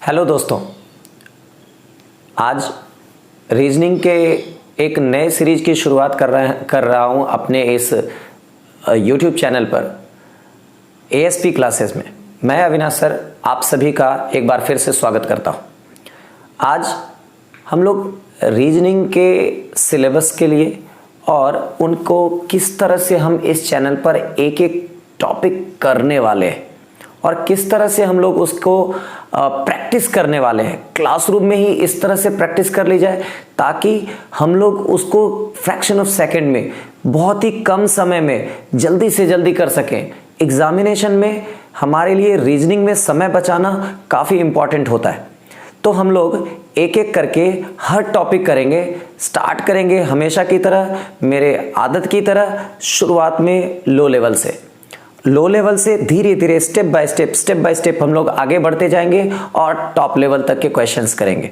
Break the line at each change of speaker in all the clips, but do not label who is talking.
Hello दोस्तों, आज reasoning के एक नए सीरीज की शुरुआत कर रहा हूं अपने इस यूट्यूब चैनल पर एएसपी क्लासेस में। मैं अविनाश सर आप सभी का एक बार फिर से स्वागत करता हूं। आज हम लोग रीजनिंग के सिलेबस के लिए और उनको किस तरह से हम इस चैनल पर एक एक टॉपिक करने वाले हैं और किस तरह से हम लोग उसको प्रैक्टिस करने वाले हैं। क्लासरूम में ही इस तरह से प्रैक्टिस कर ली जाए ताकि हम लोग उसको फ्रैक्शन ऑफ सेकंड में बहुत ही कम समय में जल्दी से जल्दी कर सकें। एग्जामिनेशन में हमारे लिए रीजनिंग में समय बचाना काफ़ी इम्पॉर्टेंट होता है। तो हम लोग एक एक करके हर टॉपिक करेंगे। स्टार्ट करेंगे हमेशा की तरह, मेरे आदत की तरह, शुरुआत में लो लेवल से धीरे धीरे स्टेप बाय स्टेप हम लोग आगे बढ़ते जाएंगे और टॉप लेवल तक के क्वेश्चंस करेंगे।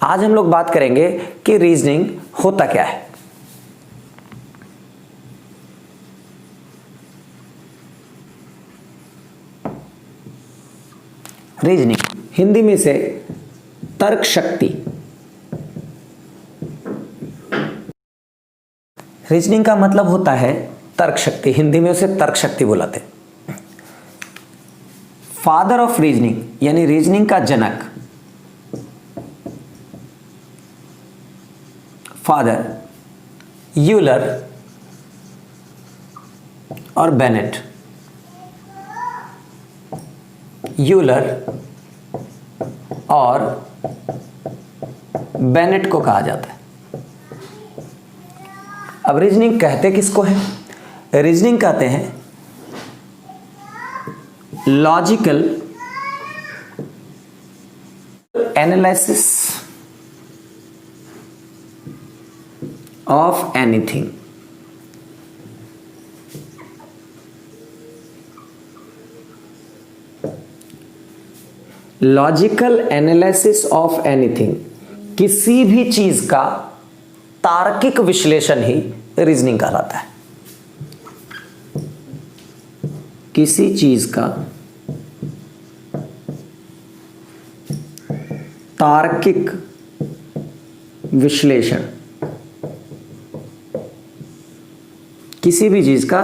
आज हम लोग बात करेंगे कि रीजनिंग होता क्या है। रीजनिंग हिंदी में से तर्क शक्ति। रीजनिंग का मतलब होता है तर्क शक्ति, हिंदी में उसे तर्क शक्ति बुलाते। फादर ऑफ रीजनिंग यानी रीजनिंग का जनक, फादर यूलर और बेनेट। यूलर और बेनेट को कहा जाता है। अब रीजनिंग कहते किसको है? रीजनिंग कहते हैं logical analysis of anything. Logical analysis of anything, किसी भी चीज का तार्किक विश्लेषण ही रीजनिंग कहलाता है। किसी चीज का तार्किक विश्लेषण, किसी भी चीज का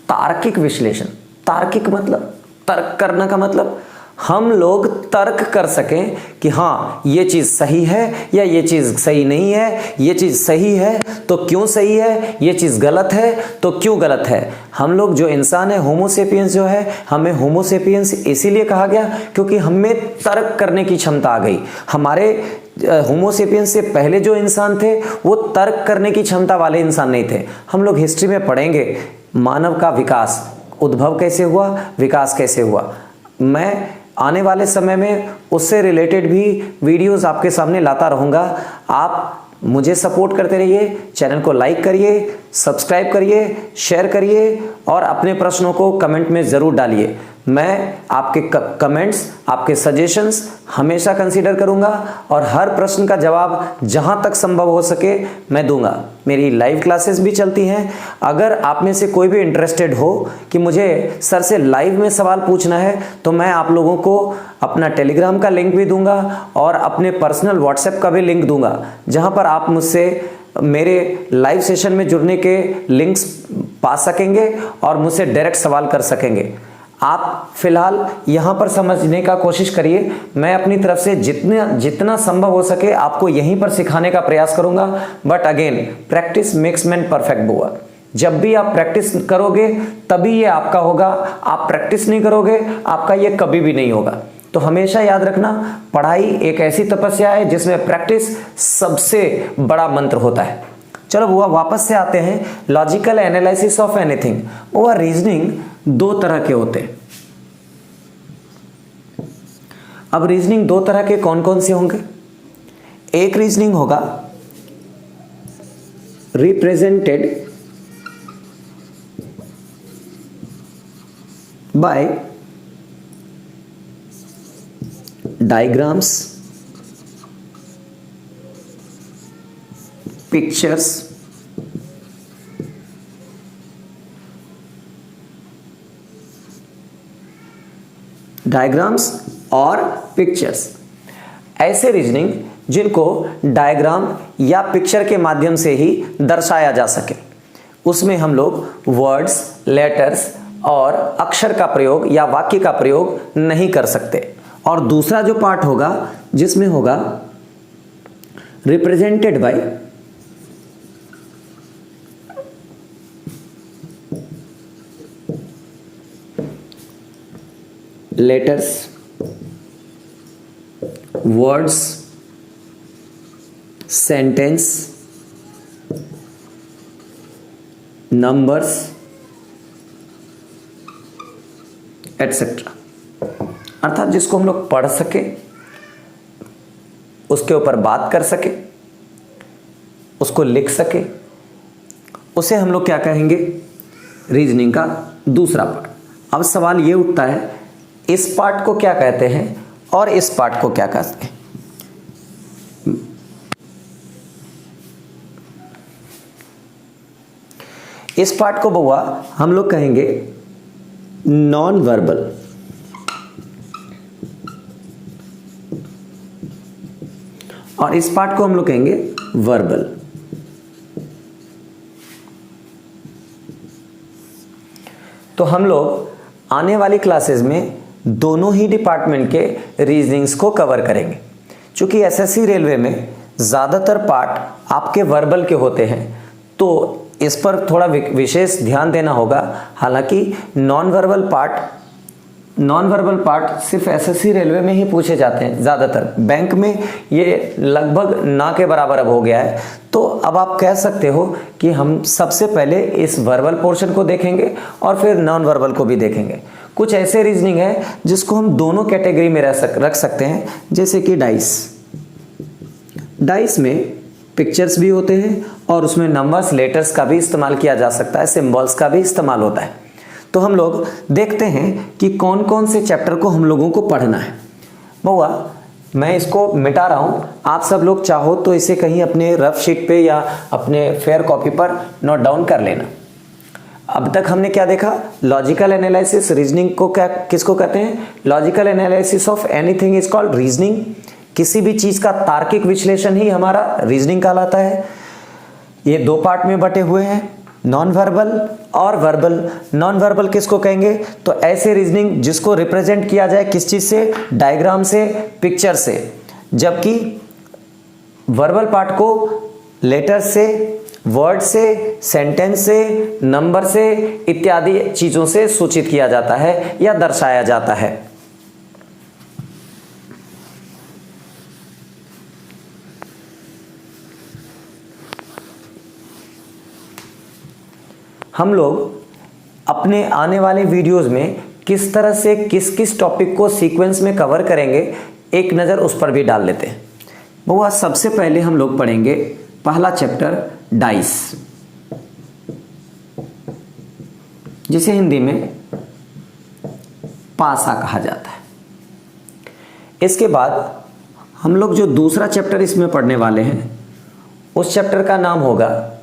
तार्किक विश्लेषण। तार्किक मतलब तर्क करना का मतलब हम लोग तर्क कर सकें कि हाँ ये चीज सही है या ये चीज सही नहीं है, ये चीज सही है तो क्यों सही है, ये चीज गलत है तो क्यों गलत है। हम लोग जो इंसान है, होमोसेपियंस जो है, हमें होमोसेपियंस इसीलिए कहा गया क्योंकि हमें तर्क करने की क्षमता आ गई। हमारे होमोसेपियंस से पहले जो इंसान थे वो तर्क करने की क्षमता वाले इंसान नहीं थे। हम लोग हिस्ट्री में पढ़ेंगे मानव का विकास, उद्भव कैसे हुआ, विकास कैसे हुआ। मैं आने वाले समय में उससे रिलेटेड भी वीडियोस आपके सामने लाता रहूँगा। आप मुझे सपोर्ट करते रहिए, चैनल को लाइक करिए, सब्सक्राइब करिए, शेयर करिए और अपने प्रश्नों को कमेंट में ज़रूर डालिए। मैं आपके कमेंट्स, आपके सजेशंस हमेशा कंसीडर करूंगा और हर प्रश्न का जवाब जहां तक संभव हो सके मैं दूंगा। मेरी लाइव क्लासेस भी चलती हैं। अगर आप में से कोई भी इंटरेस्टेड हो कि मुझे सर से लाइव में सवाल पूछना है तो मैं आप लोगों को अपना टेलीग्राम का लिंक भी दूंगा और अपने पर्सनल व्हाट्सएप का भी लिंक दूंगा, जहां पर आप मुझसे मेरे लाइव सेशन में जुड़ने के लिंक्स पा सकेंगे और मुझसे डायरेक्ट सवाल कर सकेंगे। आप फिलहाल यहाँ पर समझने का कोशिश करिए। मैं अपनी तरफ से जितना संभव हो सके आपको यहीं पर सिखाने का प्रयास करूंगा। But again, practice makes man perfect बुआ। जब भी आप प्रैक्टिस करोगे तभी ये आपका होगा। आप प्रैक्टिस नहीं करोगे आपका ये कभी भी नहीं होगा। तो हमेशा याद रखना, पढ़ाई एक ऐसी तपस्या है जिसमें प्रैक्टिस सबसे बड़ा मंत्र होता है। चलो बुआ वापस से आते हैं। Logical analysis of anything. बुआ रीजनिंग दो तरह के होते हैं। अब रीजनिंग दो तरह के कौन कौन से होंगे? एक रीजनिंग होगा represented by diagrams, pictures, diagrams और पिक्चर्स। ऐसे रीजनिंग जिनको डायग्राम या पिक्चर के माध्यम से ही दर्शाया जा सके, उसमें हम लोग वर्ड्स, लेटर्स और अक्षर का प्रयोग या वाक्य का प्रयोग नहीं कर सकते। और दूसरा जो पार्ट होगा जिसमें होगा represented by letters, words, sentence, numbers etcetera, अर्थात जिसको हम लोग पढ़ सके, उसके ऊपर बात कर सके, उसको लिख सके, उसे हम लोग क्या कहेंगे, रीजनिंग का दूसरा पार्ट। अब सवाल ये उठता है इस पार्ट को क्या कहते हैं और इस पार्ट को क्या कहते हैं। इस पार्ट को बउआ हम लोग कहेंगे नॉन वर्बल, और इस पार्ट को हम लोग कहेंगे वर्बल। तो हम लोग आने वाली क्लासेस में दोनों ही डिपार्टमेंट के रीजनिंग्स को कवर करेंगे। क्योंकि एसएससी रेलवे में ज़्यादातर पार्ट आपके वर्बल के होते हैं, तो इस पर थोड़ा विशेष ध्यान देना होगा। हालांकि नॉन वर्बल पार्ट सिर्फ एसएससी रेलवे में ही पूछे जाते हैं ज़्यादातर, बैंक में ये लगभग ना के बराबर अब हो गया है। तो अब आप कह सकते हो कि हम सबसे पहले इस वर्बल पोर्शन को देखेंगे और फिर नॉन वर्बल को भी देखेंगे। कुछ ऐसे रीजनिंग है जिसको हम दोनों कैटेगरी में रख सकते हैं, जैसे कि डाइस में पिक्चर्स भी होते हैं और उसमें नंबर्स, लेटर्स का भी इस्तेमाल किया जा सकता है, सिंबल्स का भी इस्तेमाल होता है। तो हम लोग देखते हैं कि कौन कौन से चैप्टर को हम लोगों को पढ़ना है। बउआ मैं इसको मिटा रहा हूँ, आप सब लोग चाहो तो इसे कहीं अपने रफ शीट पे या अपने फेयर कॉपी पर नोट डाउन कर लेना। अब तक हमने क्या देखा, लॉजिकल एनालिसिस रीजनिंग को किसको कहते हैं, logical analysis of anything is called reasoning. किसी भी चीज का तार्किक विश्लेषण ही हमारा रीजनिंग कहलाता है। ये दो पार्ट में बटे हुए हैं, नॉन वर्बल और वर्बल। नॉन वर्बल किसको कहेंगे, तो ऐसे रीजनिंग जिसको रिप्रेजेंट किया जाए किस चीज से, डायग्राम से, पिक्चर से, जबकि वर्बल पार्ट को लेटर से, वर्ड से, सेंटेंस से, नंबर से इत्यादि चीजों से सूचित किया जाता है या दर्शाया जाता है। हम लोग अपने आने वाले वीडियोस में किस तरह से किस किस टॉपिक को सीक्वेंस में कवर करेंगे, एक नज़र उस पर भी डाल लेते हैं। वो सबसे पहले हम लोग पढ़ेंगे पहला चैप्टर डाइस, जिसे हिंदी में पासा कहा जाता है। इसके बाद हम लोग जो दूसरा चैप्टर इसमें पढ़ने वाले हैं, उस चैप्टर का नाम होगा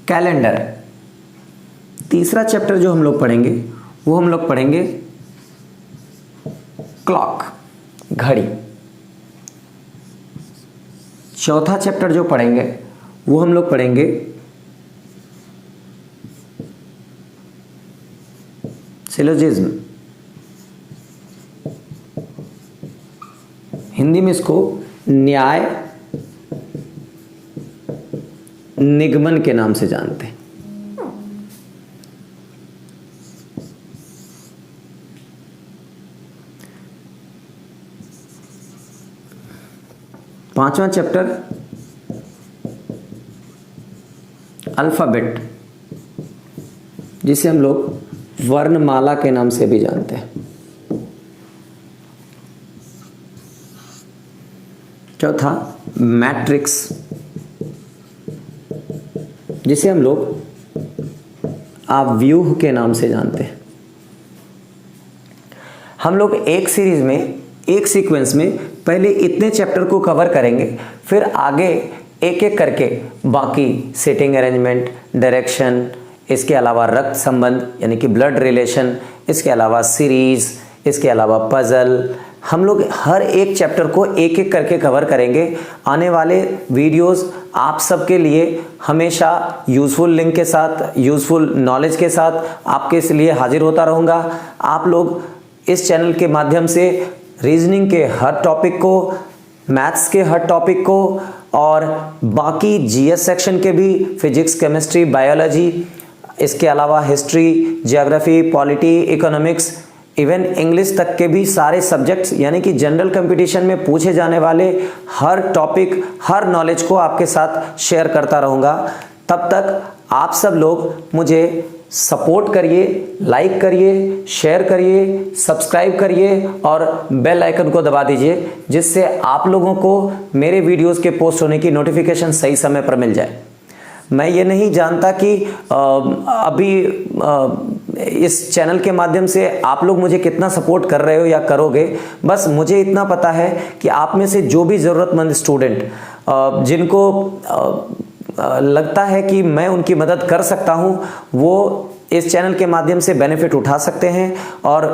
कैलेंडर। तीसरा चैप्टर जो हम लोग पढ़ेंगे वो हम लोग पढ़ेंगे क्लॉक, घड़ी। चौथा चैप्टर जो पढ़ेंगे वो हम लोग पढ़ेंगे सिलोजिज्म। हिंदी में इसको न्याय निगमन के नाम से जानते हैं। पांचवा चैप्टर अल्फाबेट, जिसे हम लोग वर्णमाला के नाम से भी जानते हैं। चौथा मैट्रिक्स, जिसे हम लोग आव्यूह के नाम से जानते हैं। हम लोग एक सीरीज में, एक सीक्वेंस में पहले इतने चैप्टर को कवर करेंगे, फिर आगे एक एक करके बाकी सिटिंग अरेंजमेंट, डायरेक्शन, इसके अलावा रक्त संबंध यानी कि ब्लड रिलेशन, इसके अलावा सीरीज़, इसके अलावा पज़ल, हम लोग हर एक चैप्टर को एक एक करके कवर करेंगे। आने वाले वीडियोस आप सबके लिए हमेशा यूज़फुल लिंक के साथ, यूज़फुल नॉलेज के साथ आपके लिए हाजिर होता रहूँगा। आप लोग इस चैनल के माध्यम से रीजनिंग के हर टॉपिक को, मैथ्स के हर टॉपिक को और बाकी जीएस सेक्शन के भी, फिजिक्स, केमिस्ट्री, बायोलॉजी, इसके अलावा history, geography, polity, economics, even English तक के भी सारे सब्जेक्ट्स यानी कि जनरल कंपटीशन में पूछे जाने वाले हर टॉपिक, हर नॉलेज को आपके साथ शेयर करता रहूँगा। तब तक आप सब लोग मुझे सपोर्ट करिए, लाइक करिए, शेयर करिए, सब्सक्राइब करिए और बेल आइकन को दबा दीजिए, जिससे आप लोगों को मेरे वीडियोस के पोस्ट होने की नोटिफिकेशन सही समय पर मिल जाए। मैं ये नहीं जानता कि अभी इस चैनल के माध्यम से आप लोग मुझे कितना सपोर्ट कर रहे हो या करोगे। बस मुझे इतना पता है कि आप में से जो भी ज़रूरतमंद स्टूडेंट जिनको लगता है कि मैं उनकी मदद कर सकता हूँ, वो इस चैनल के माध्यम से बेनिफिट उठा सकते हैं और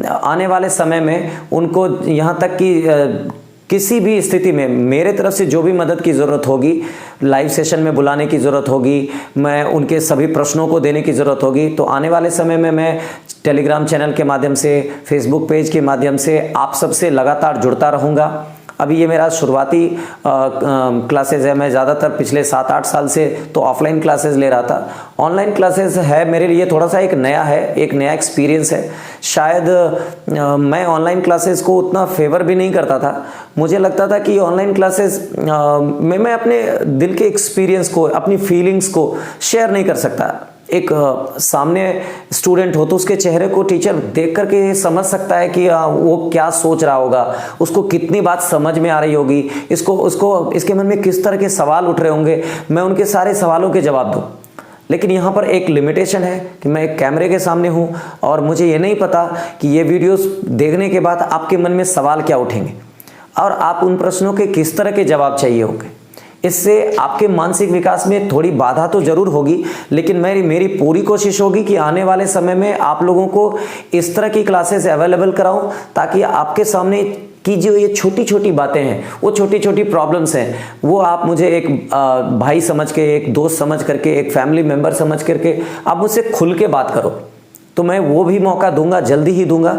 आने वाले समय में उनको यहाँ तक कि किसी भी स्थिति में मेरे तरफ से जो भी मदद की ज़रूरत होगी, लाइव सेशन में बुलाने की ज़रूरत होगी, मैं उनके सभी प्रश्नों को देने की ज़रूरत होगी, तो आने वाले समय में मैं टेलीग्राम चैनल के माध्यम से, फेसबुक पेज के माध्यम से आप सबसे लगातार जुड़ता रहूँगा। अभी ये मेरा शुरुआती क्लासेस है। मैं ज़्यादातर पिछले 7-8 साल से तो ऑफलाइन क्लासेस ले रहा था। ऑनलाइन क्लासेस है मेरे लिए थोड़ा सा एक नया एक्सपीरियंस है। शायद मैं ऑनलाइन क्लासेस को उतना फेवर भी नहीं करता था। मुझे लगता था कि ऑनलाइन क्लासेस में मैं अपने दिल के एक्सपीरियंस को, अपनी फीलिंग्स को शेयर नहीं कर सकता। एक सामने स्टूडेंट हो तो उसके चेहरे को टीचर देख करके समझ सकता है कि वो क्या सोच रहा होगा, उसको कितनी बात समझ में आ रही होगी, उसको इसके मन में किस तरह के सवाल उठ रहे होंगे, मैं उनके सारे सवालों के जवाब दूं। लेकिन यहाँ पर एक लिमिटेशन है कि मैं एक कैमरे के सामने हूँ और मुझे ये नहीं पता कि ये वीडियोस देखने के बाद आपके मन में सवाल क्या उठेंगे और आप उन प्रश्नों के किस तरह के जवाब चाहिए होंगे। इससे आपके मानसिक विकास में थोड़ी बाधा तो जरूर होगी, लेकिन मेरी पूरी कोशिश होगी कि आने वाले समय में आप लोगों को इस तरह की क्लासेस अवेलेबल कराऊं ताकि आपके सामने की जो ये छोटी छोटी बातें हैं, वो छोटी छोटी प्रॉब्लम्स हैं, वो आप मुझे एक भाई समझ के, एक दोस्त समझ करके, एक फैमिली मेम्बर समझ करके आप मुझसे खुल के बात करो। तो मैं वो भी मौका दूंगा, जल्दी ही दूंगा।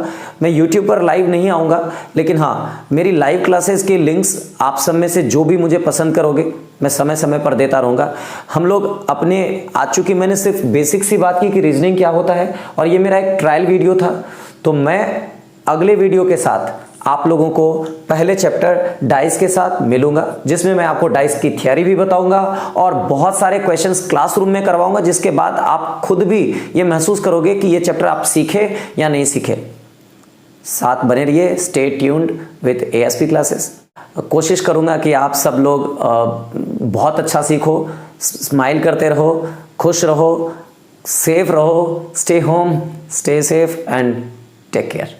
मैं YouTube पर लाइव नहीं आऊँगा, लेकिन हाँ, मेरी लाइव क्लासेस के लिंक्स आप सब में से जो भी मुझे पसंद करोगे मैं समय समय पर देता रहूँगा। हम लोग अपने, आज चूँकि मैंने सिर्फ बेसिक सी बात की कि रीजनिंग क्या होता है और ये मेरा एक ट्रायल वीडियो था, तो मैं अगले वीडियो के साथ आप लोगों को पहले चैप्टर डाइस के साथ मिलूंगा, जिसमें मैं आपको डाइस की थ्योरी भी बताऊंगा और बहुत सारे क्वेश्चंस क्लासरूम में करवाऊंगा, जिसके बाद आप खुद भी ये महसूस करोगे कि ये चैप्टर आप सीखे या नहीं सीखे। साथ बने रहिए, stay tuned with ASP classes. कोशिश करूंगा कि आप सब लोग बहुत अच्छा सीखो, स्माइल करते रहो, खुश रहो, सेफ रहो, stay home, stay safe and take care.